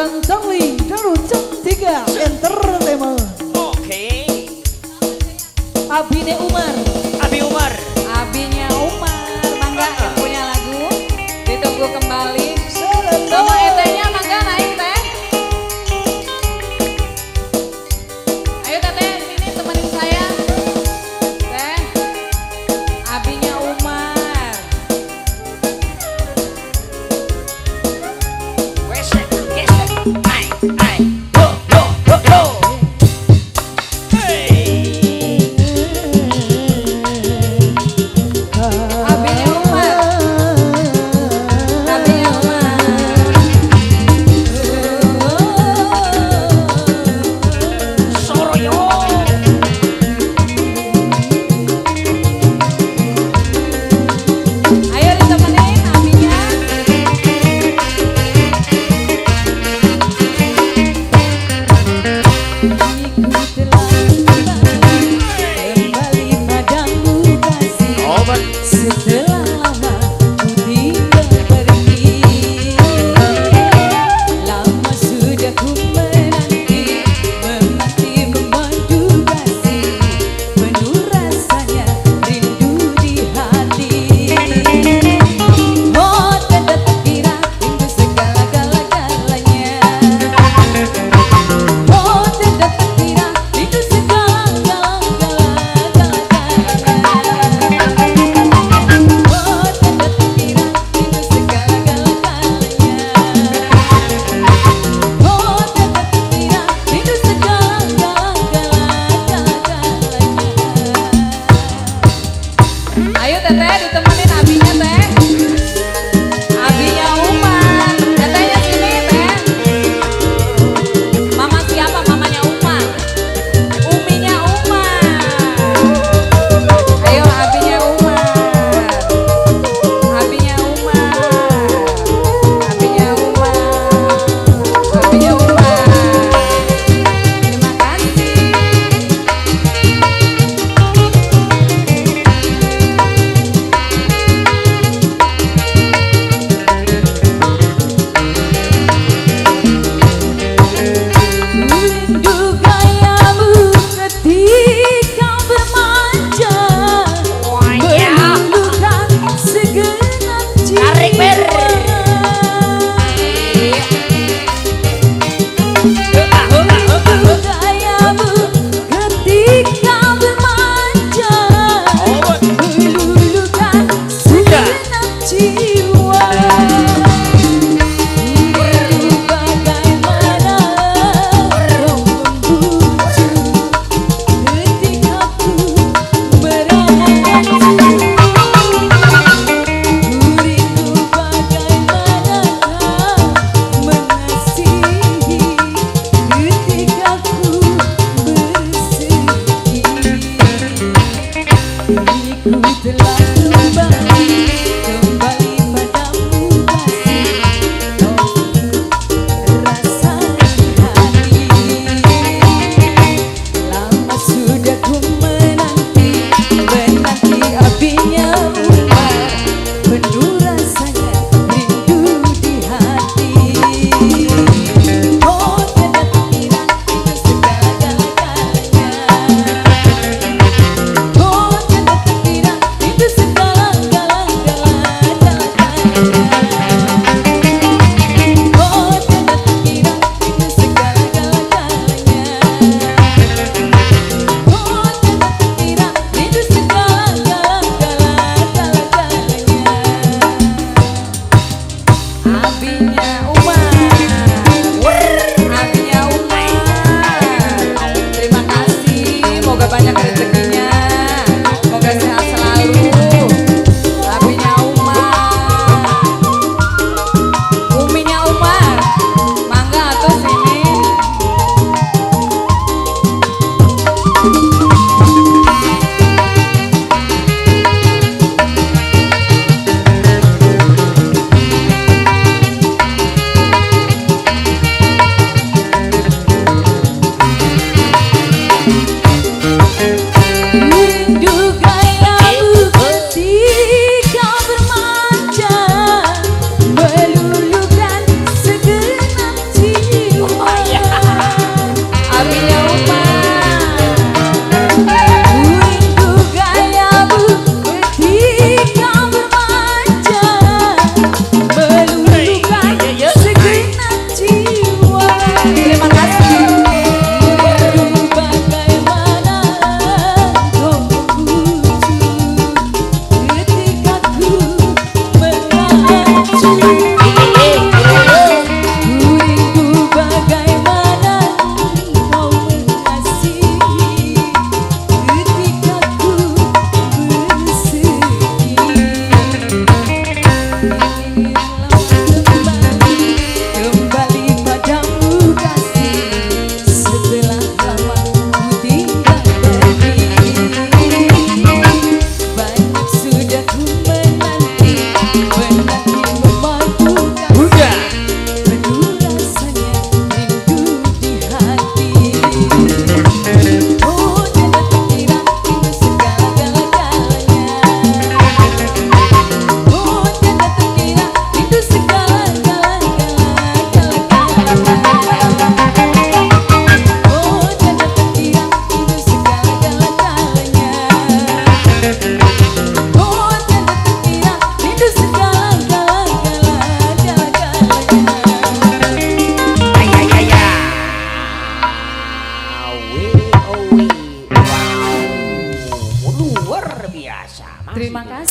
dan Charlie Daru Jam 3 Entertainment. Oke. Abine Umar. Abi Umar. Abinya Umar, mangga yang punya lagu ditunggu kembali. Selamat. Sama ET-nya mangga naik teh. Ayo teteh sini temenin saya. Teh, abinya Umar. Wesek, gesek. Ai. Go, go, go, go. Hey. Abinya Umar. Abinya Umar. Soroyo. Ayo ditemenin abinya. Kembali padamu kasih. Obat. Setelah lama ku tinggal pergi, lama sudah ku menanti, memandu kasih, penuh rasanya rindu di hati. Oh tidak terkira rindu segala-galanya. Oh tidak terkira rindu segala-galanya. Oh tidak terkira rindu segala-galanya. Oh tidak terkira rindu segala-galanya. Ayo teteh ditemenin abinya teh. Abinya Umar. Tetehnya sini teh. Mama siapa? Mamanya Umar. Uminya Umar. Ayo abinya Umar. Abinya Umar. Abinya Umar. Abinya Umar. Terima kasih. Rindu gayamu ketika bermanja, meluluhkan segenap Tarik, Ber. jiwa. Rindu gayamu ketika bermanja, meluluhkan segenap jiwa. Rindu bagaimana kau membujuk ketika ku merayu. Rindu bagaimana kau mengasihi ketika ku bersedih. Ku telah kembali padamu kasih. Rasa hati lama sudah ku menanti abinya Umar, penuh rasanya rindu di hati. Oh tidak terkira rindu segala-galanya. Oh tidak terkira rindu segala-galanya. Oh tidak terkira rindu segala-galanya. Oh tidak terkira rindu segala-galanya. Abinya